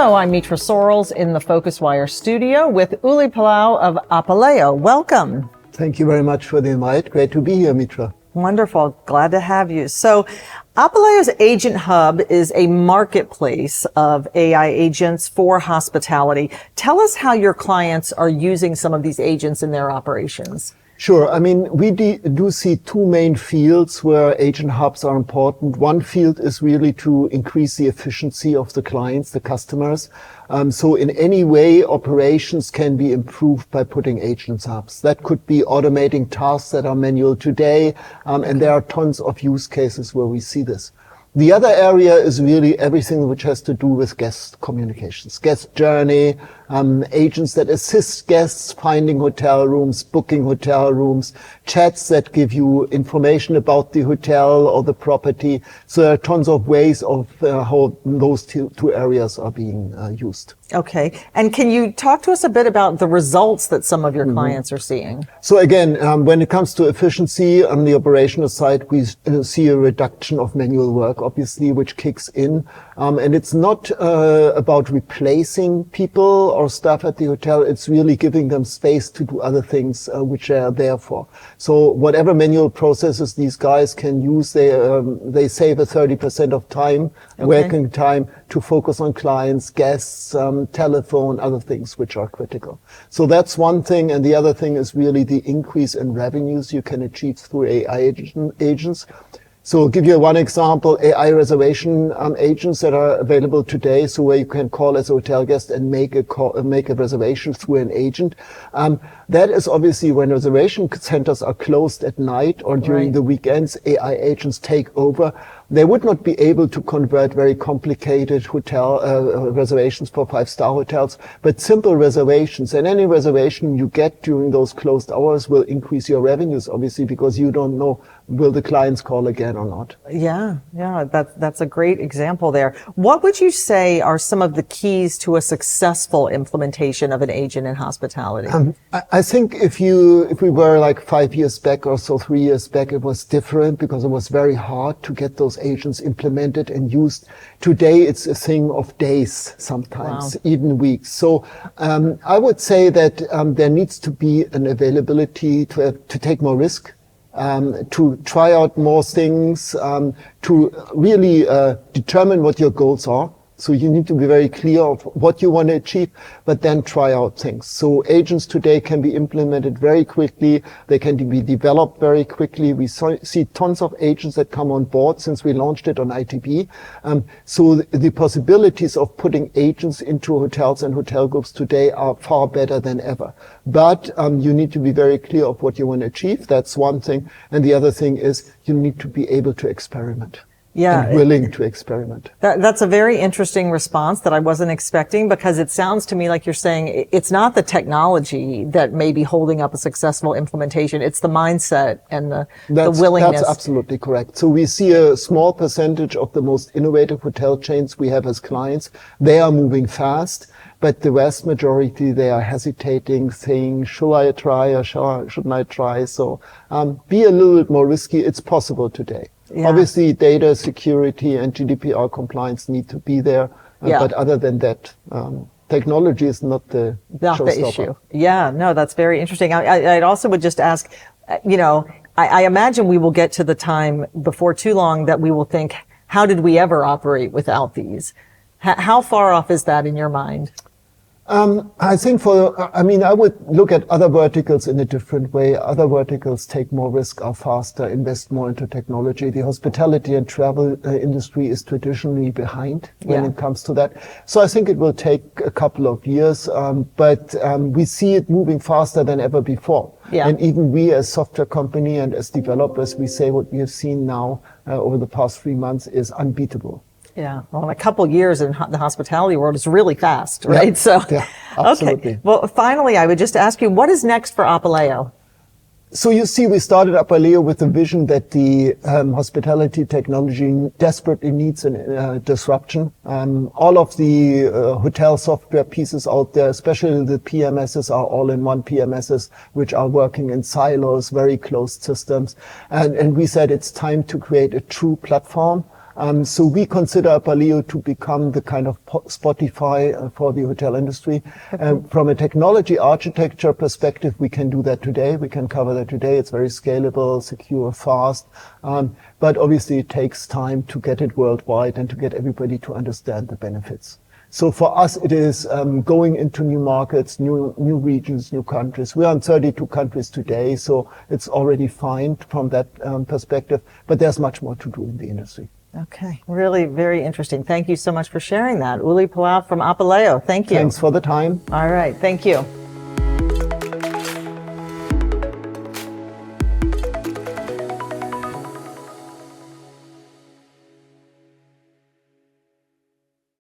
Hello, I'm Mitra Sorrells in the PhocusWire studio with Uli Pillau of Apaleo. Welcome. Thank you very much for the invite. Great to be here, Mitra. Wonderful. Glad to have you. So Apaleo's Agent Hub is a marketplace of AI agents for hospitality. Tell us how your clients are using some of these agents in their operations. Sure. I mean, we do see two main fields where agent hubs are important. One field is really to increase the efficiency of the clients, the customers. So in any way, operations can be improved by putting agent hubs. That could be automating tasks that are manual today. And there are tons of use cases where we see this. The other area is really everything which has to do with guest communications, guest journey, agents that assist guests finding hotel rooms, booking hotel rooms, chats that give you information about the hotel or the property. So there are tons of ways of how those two areas are being used. Okay. And can you talk to us a bit about the results that some of your clients are seeing? So again, when it comes to efficiency on the operational side, we see a reduction of manual work, obviously, which kicks in. And it's not about replacing people or staff at the hotel. It's really giving them space to do other things which they are there for. So whatever manual processes these guys can use, they save a 30% of time, working time, to focus on clients, guests, telephone, other things which are critical. So that's one thing. And the other thing is really the increase in revenues you can achieve through AI agents. So I'll give you one example, AI reservation agents that are available today. So where you can call as a hotel guest and make a reservation through an agent. That is obviously when reservation centers are closed at night or during the weekends, AI agents take over. They would not be able to convert very complicated hotel reservations for 5-star hotels, but simple reservations. And any reservation you get during those closed hours will increase your revenues, obviously, because you don't know will the clients call again or not. Yeah, that's a great example there. What would you say are some of the keys to a successful implementation of an agent in hospitality? I think if we were like 5 years back or so, 3 years back, it was different because it was very hard to get those agents implemented and used. Today, it's a thing of days, sometimes even weeks. So I would say that there needs to be an availability to take more risk, to try out more things, to really determine what your goals are. So you need to be very clear of what you want to achieve, but then try out things. So agents today can be implemented very quickly. They can be developed very quickly. We see tons of agents that come on board since we launched it on ITB. So the possibilities of putting agents into hotels and hotel groups today are far better than ever. But you need to be very clear of what you want to achieve. That's one thing. And the other thing is you need to be able to experiment. And willing to experiment. That's a very interesting response that I wasn't expecting, because it sounds to me like you're saying it's not the technology that may be holding up a successful implementation. It's the mindset and the willingness. That's absolutely correct. So we see a small percentage of the most innovative hotel chains we have as clients. They are moving fast, but the vast majority, they are hesitating, saying, should I try or shouldn't I try? So be a little bit more risky. It's possible today. Obviously, data security and GDPR compliance need to be there. But other than that, technology is not the issue. That's very interesting. I also would just ask, I imagine we will get to the time before too long that we will think, how did we ever operate without these? How far off is that in your mind? I think I would look at other verticals in a different way. Other verticals take more risk, are faster, invest more into technology. The hospitality and travel industry is traditionally behind when it comes to that. So I think it will take a couple of years, but we see it moving faster than ever before. And even we as software company and as developers, we say what we have seen now over the past 3 months is unbeatable. Well, in a couple years in the hospitality world is really fast, right? Absolutely. Okay. Well, finally, I would just ask you, what is next for Apaleo? So you see, we started Apaleo with the vision that the hospitality technology desperately needs a disruption. All of the hotel software pieces out there, especially the PMSs, are all-in-one PMSs, which are working in silos, very closed systems. And we said it's time to create a true platform So we consider Apaleo to become the kind of Spotify for the hotel industry. From a technology architecture perspective, we can do that today. We can cover that today. It's very scalable, secure, fast. But obviously it takes time to get it worldwide and to get everybody to understand the benefits. So for us, it is going into new markets, new regions, new countries. We are in 32 countries today, so it's already fine from that perspective. But there's much more to do in the industry. Okay, really very interesting. Thank you so much for sharing that. Uli Pillau from Apaleo. Thank you. Thanks for the time. All right, thank you.